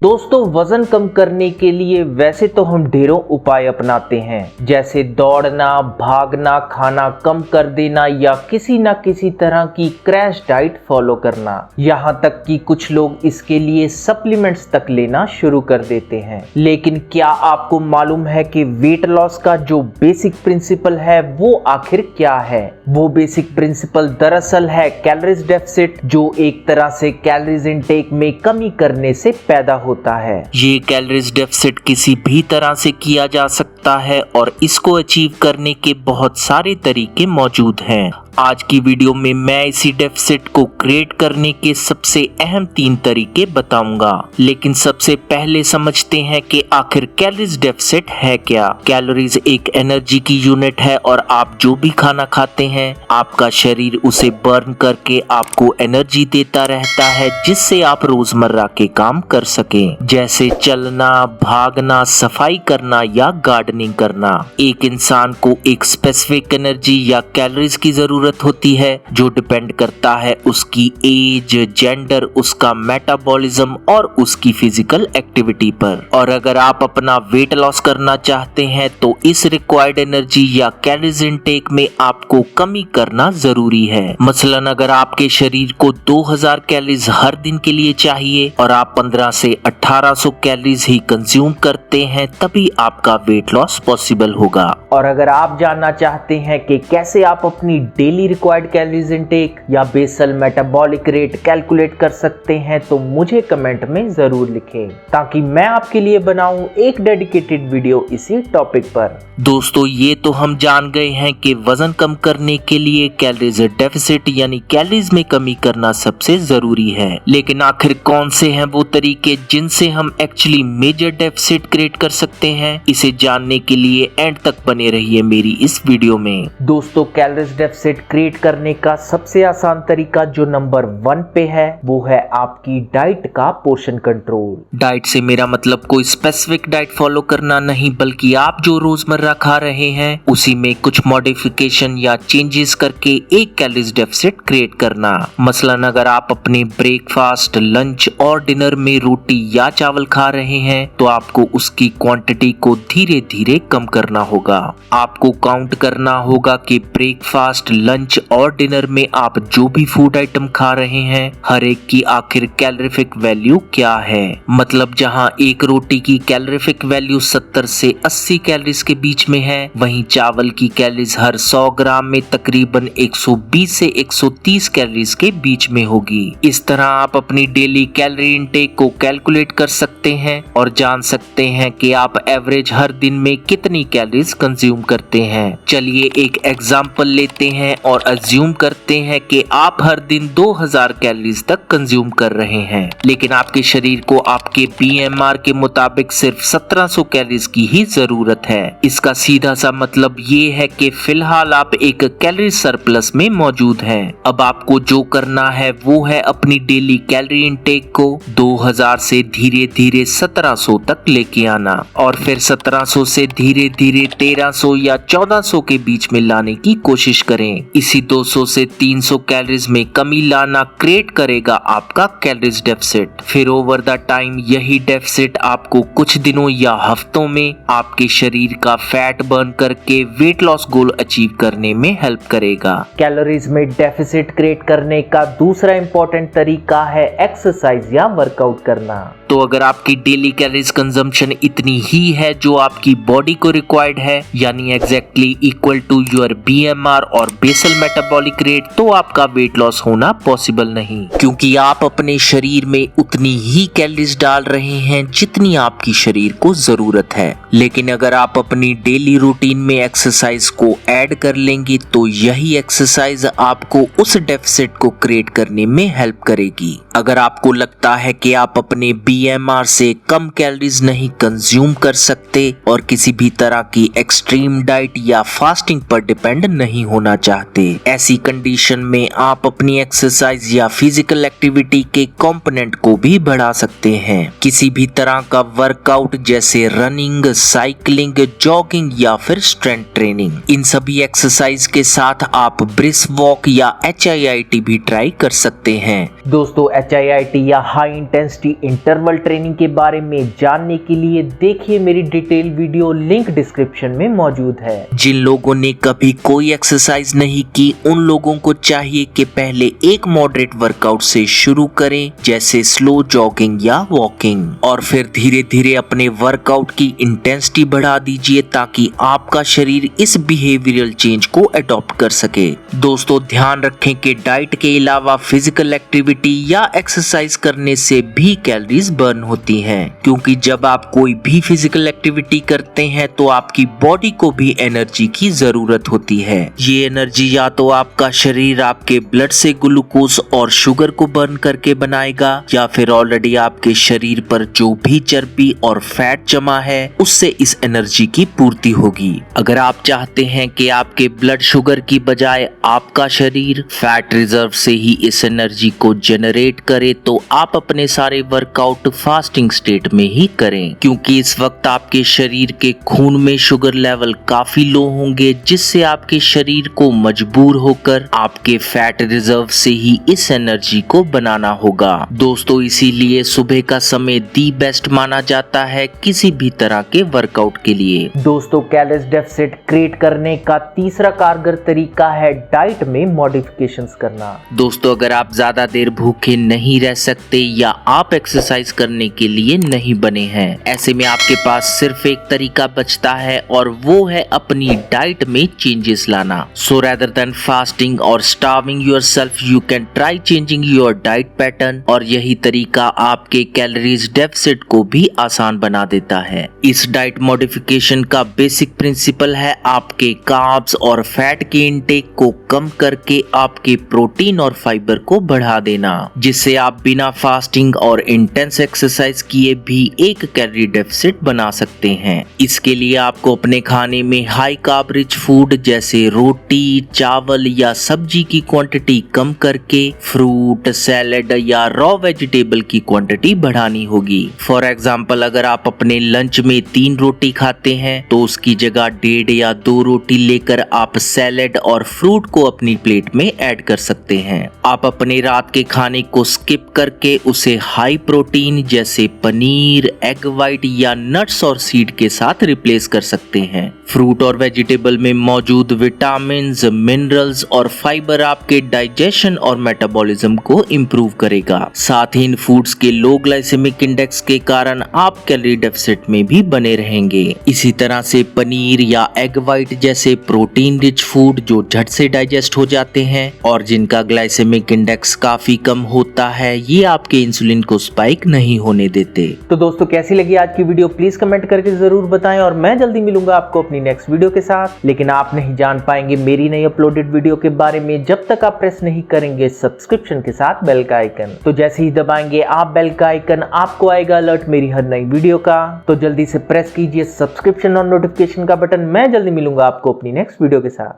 दोस्तों, वजन कम करने के लिए वैसे तो हम ढेरों उपाय अपनाते हैं, जैसे दौड़ना, भागना, खाना कम कर देना या किसी न किसी तरह की क्रैश डाइट फॉलो करना। यहाँ तक कि कुछ लोग इसके लिए सप्लीमेंट्स तक लेना शुरू कर देते हैं। लेकिन क्या आपको मालूम है कि वेट लॉस का जो बेसिक प्रिंसिपल है वो आखिर क्या है? वो बेसिक प्रिंसिपल दरअसल है कैलोरीज डेफिसिट, जो एक तरह से कैलोरीज इनटेक में कमी करने से पैदा होता है। ये कैलोरीज डेफिसिट किसी भी तरह से किया जा सकता है और इसको अचीव करने के बहुत सारे तरीके मौजूद हैं। आज की वीडियो में मैं इसी डेफिसिट को क्रिएट करने के सबसे अहम 3 तरीके बताऊंगा। लेकिन सबसे पहले समझते हैं कि आखिर कैलोरीज डेफिसिट है क्या। कैलोरीज एक एनर्जी की यूनिट है और आप जो भी खाना खाते हैं आपका शरीर उसे बर्न करके आपको एनर्जी देता रहता है, जिससे आप रोजमर्रा के काम कर सकें, जैसे चलना, भागना, सफाई करना या गार्डनिंग करना। एक इंसान को एक स्पेसिफिक एनर्जी या कैलोरीज की जरूरत होती है जो डिपेंड करता है उसकी एज, जेंडर, उसका मेटाबॉलिज्म और उसकी फिजिकल एक्टिविटी पर। और अगर आप अपना वेट लॉस करना चाहते हैं तो इस रिक्वायर्ड एनर्जी या कैलोरीज इनटेक में आपको कमी करना जरूरी है। मसलन अगर आपके शरीर को 2000 कैलोरीज हर दिन के लिए चाहिए और आप 15 से 1800 कैलोरीज ही कंज्यूम करते हैं, तभी आपका वेट लॉस पॉसिबल होगा। और अगर आप जानना चाहते हैं कि कैसे आप अपनी डेली रिक्वायर्ड कैलोरीज इनटेक या बेसल मेटाबॉलिक रेट कैलकुलेट कर सकते हैं, तो मुझे कमेंट में जरूर लिखें, ताकि मैं आपके लिए बनाऊं एक डेडिकेटेड वीडियो इसी टॉपिक पर। दोस्तों, ये तो हम जान गए हैं कि वजन कम करने के लिए कैलोरीज डेफिसिट यानी कैलोरीज में कमी करना सबसे जरूरी है। लेकिन आखिर कौन से हैं वो तरीके जिनसे हम एक्चुअली मेजर डेफिसिट क्रिएट कर सकते हैं? इसे जानने के लिए एंड तक बने रहिए मेरी इस वीडियो में। दोस्तों, कैलोरीज डेफिसिट क्रिएट करने का सबसे आसान तरीका जो नंबर 1 पे है वो है आपकी डाइट का पोर्शन कंट्रोल। डाइट से मेरा मतलब कोई स्पेसिफिक डाइट फॉलो करना नहीं, बल्कि आप जो रोजमर्रा खा रहे हैं उसी में कुछ मॉडिफिकेशन या चेंजेस करके एक कैलोरीज डेफिसिट क्रिएट करना। मसलन अगर आप अपने ब्रेकफास्ट, लंच और डिनर में रोटी या चावल खा रहे हैं तो आपको उसकी क्वांटिटी को धीरे धीरे कम करना होगा। आपको काउंट करना होगा कि ब्रेकफास्ट, लंच और डिनर में आप जो भी फूड आइटम खा रहे हैं हर एक की आखिर कैलोरीफिक वैल्यू क्या है। मतलब जहां एक रोटी की कैलोरीफिक वैल्यू 70 से 80 कैलोरीज के बीच में है, वहीं चावल की कैलोरीज हर 100 ग्राम में तकरीबन 120 से 130 कैलोरीज के बीच में होगी। इस तरह आप अपनी डेली कैलोरी इनटेक को कैलकुलेट कर सकते हैं और जान सकते हैं कि आप एवरेज हर दिन में कितनी कैलोरीज कंज्यूम करते हैं। चलिए एक एग्जांपल लेते हैं और अज्यूम करते हैं कि आप हर दिन 2000 कैलोरीज तक कंज्यूम कर रहे हैं, लेकिन आपके शरीर को आपके BMR के मुताबिक सिर्फ 1700 कैलोरीज की ही जरूरत है। इसका सीधा सा मतलब ये है कि फिलहाल आप एक कैलोरी सरप्लस में मौजूद हैं। अब आपको जो करना है वो है अपनी डेली कैलोरी इनटेक को 2000 से धीरे धीरे 1700 तक लेके आना और फिर 1700 से धीरे धीरे 1300 या 1400 के बीच में लाने की कोशिश करें। इसी 200 से 300 कैलोरीज में कमी लाना क्रिएट करेगा आपका कैलोरीज डेफिसिट। फिर ओवर द टाइम यही डेफिसिट आपको कुछ दिनों या हफ्तों में आपके शरीर का फैट बर्न करके वेट लॉस गोल अचीव करने में हेल्प करेगा। कैलोरीज में डेफिसिट क्रिएट करने का दूसरा इंपॉर्टेंट तरीका है एक्सरसाइज या वर्कआउट करना। तो अगर आपकी डेली कैलोरीज कंजम्पशन इतनी ही है जो आपकी बॉडी को रिक्वायर्ड है, यानी exactly equal to your BMR और बेसल मेटाबॉलिक रेट, तो आपका वेट लॉस होना पॉसिबल नहीं, क्योंकि आप अपने शरीर में उतनी ही कैलोरीज डाल रहे हैं जितनी आपकी शरीर को जरूरत है। लेकिन अगर आप अपनी डेली रूटीन में एक्सरसाइज को ऐड कर लेंगे तो यही एक्सरसाइज आपको उस डेफिसिट को क्रिएट करने में हेल्प करेगी। अगर आपको लगता है कि आप अपने BMR से कम कैलोरीज नहीं कंज्यूम कर सकते और किसी भी तरह की एक्सट्रीम डाइट या फास्टिंग पर डिपेंड नहीं होना चाहते। ऐसी कंडीशन में आप अपनी एक्सरसाइज या फिजिकल एक्टिविटी के कंपोनेंट को भी बढ़ा सकते हैं। किसी भी तरह का वर्कआउट जैसे रनिंग, साइकिलिंग, जॉगिंग या फिर स्ट्रेंथ ट्रेनिंग, इन सभी एक्सरसाइज के साथ आप ब्रिस्क वॉक या HIIT भी ट्राई कर सकते हैं। दोस्तों HIIT या हाई इंटेंसिटी इंटरवल ट्रेनिंग के बारे में जानने के लिए देखिए मेरी डिटेल वीडियो, लिंक डिस्क्रिप्शन में मौजूद है। जिन लोगों ने कभी कोई एक्सरसाइज नहीं की उन लोगों को चाहिए कि पहले एक मॉडरेट वर्कआउट से शुरू करें जैसे स्लो जॉगिंग या वॉकिंग, और फिर धीरे धीरे अपने वर्कआउट की इंटेंसिटी बढ़ा दीजिए ताकि आपका शरीर इस बिहेवियरल चेंज को अडॉप्ट कर सके। दोस्तों ध्यान रखें कि डाइट के अलावा फिजिकल एक्टिविटी या एक्सरसाइज करने से भी कैलोरीज बर्न होती हैं, क्योंकि जब आप कोई भी फिजिकल एक्टिविटी करते हैं तो आपकी बॉडी को भी एनर्जी की जरूरत होती है। ये एनर्जी या तो आपका शरीर आपके ब्लड से ग्लूकोज और शुगर को बर्न करके बनाएगा या फिर ऑलरेडी आपके शरीर पर जो भी चर्बी और फैट जमा है उससे इस एनर्जी की पूर्ति होगी। अगर आप चाहते हैं कि आपके ब्लड शुगर की बजाय आपका शरीर फैट रिजर्व से ही इस एनर्जी को जनरेट करे तो आप अपने सारे वर्कआउट फास्टिंग स्टेट में ही करें, क्योंकि इस वक्त आपके शरीर के खून में शुगर लेवल काफी लो होंगे, जिससे आपके शरीर को मजबूर होकर आपके फैट रिजर्व से ही इस एनर्जी को बनाना होगा। दोस्तों इसीलिए सुबह का समय दी बेस्ट माना जाता है किसी भी तरह के वर्कआउट के लिए। दोस्तों कैलोरी डेफिसिट क्रिएट करने का तीसरा कारगर तरीका है डाइट में मॉडिफिकेशंस करना। दोस्तों अगर आप ज्यादा देर भूखे नहीं रह सकते या आप एक्सरसाइज करने के लिए नहीं बने हैं, ऐसे में आपके पास सिर्फ एक तरीका बचता है और वो है अपनी डाइट में चेंजेस लाना। सो रेदर देन फास्टिंग और starving yourself, you can try changing your diet pattern, और यही तरीका आपके कैलोरीज डेफिसिट को भी आसान बना देता है। इस डाइट मॉडिफिकेशन का बेसिक प्रिंसिपल है आपके कार्ब्स और फैट के इनटेक को कम करके आपके प्रोटीन और फाइबर को बढ़ा देना, जिससे आप बिना फास्टिंग और इंटेंस एक्सरसाइज किए भी एक कैलोरी डेफिसिट बना सकते हैं। इसके लिए आपको अपने खाने में हाई कार्ब रिच फूड जैसे रोटी, चावल या सब्जी की क्वांटिटी कम करके फ्रूट, सैलेड या रॉ वेजिटेबल की क्वांटिटी बढ़ानी होगी। फॉर एग्जांपल अगर आप अपने लंच में 3 रोटी खाते हैं तो उसकी जगह 1.5 या 2 रोटी लेकर आप सैलेड और फ्रूट को अपनी प्लेट में ऐड कर सकते हैं। आप अपने रात के खाने को स्किप करके उसे हाई प्रोटीन जैसे पनीर, एग व्हाइट या नट्स और सीड के साथ रिप्लेस कर सकते हैं। फ्रूट और वेजिटेबल में मौजूद विटामिन्स, मिनरल्स और फाइबर आपके डाइजेशन और मेटाबॉलिज्म को इम्प्रूव करेगा। साथ ही इन फूड्स के लो ग्लाइसेमिक इंडेक्स के कारण आप कैलोरी डेफिसिट में भी बने रहेंगे। इसी तरह से पनीर या एग व्हाइट जैसे प्रोटीन रिच फूड जो झट से डाइजेस्ट हो जाते हैं और जिनका ग्लाइसेमिक इंडेक्स काफी कम होता है, ये आपके इंसुलिन को स्पाइक नहीं होने देते। तो दोस्तों कैसी लगी आज की वीडियो प्लीज कमेंट करके जरूर बताएं, और मैं जल्दी मिलूंगा आपको अपनी नेक्स्ट वीडियो के साथ। लेकिन आप नहीं जान पाएंगे मेरी नई अपलोडेड वीडियो के बारे में जब तक आप प्रेस नहीं करेंगे सब्सक्रिप्शन के साथ बेल का आइकन। तो जैसे ही दबाएंगे आप बेल का आइकन, आपको आएगा अलर्ट मेरी हर नई वीडियो का। तो जल्दी से प्रेस कीजिए सब्सक्रिप्शन और नोटिफिकेशन का बटन। मैं जल्दी मिलूंगा आपको अपनी नेक्स्ट वीडियो के साथ।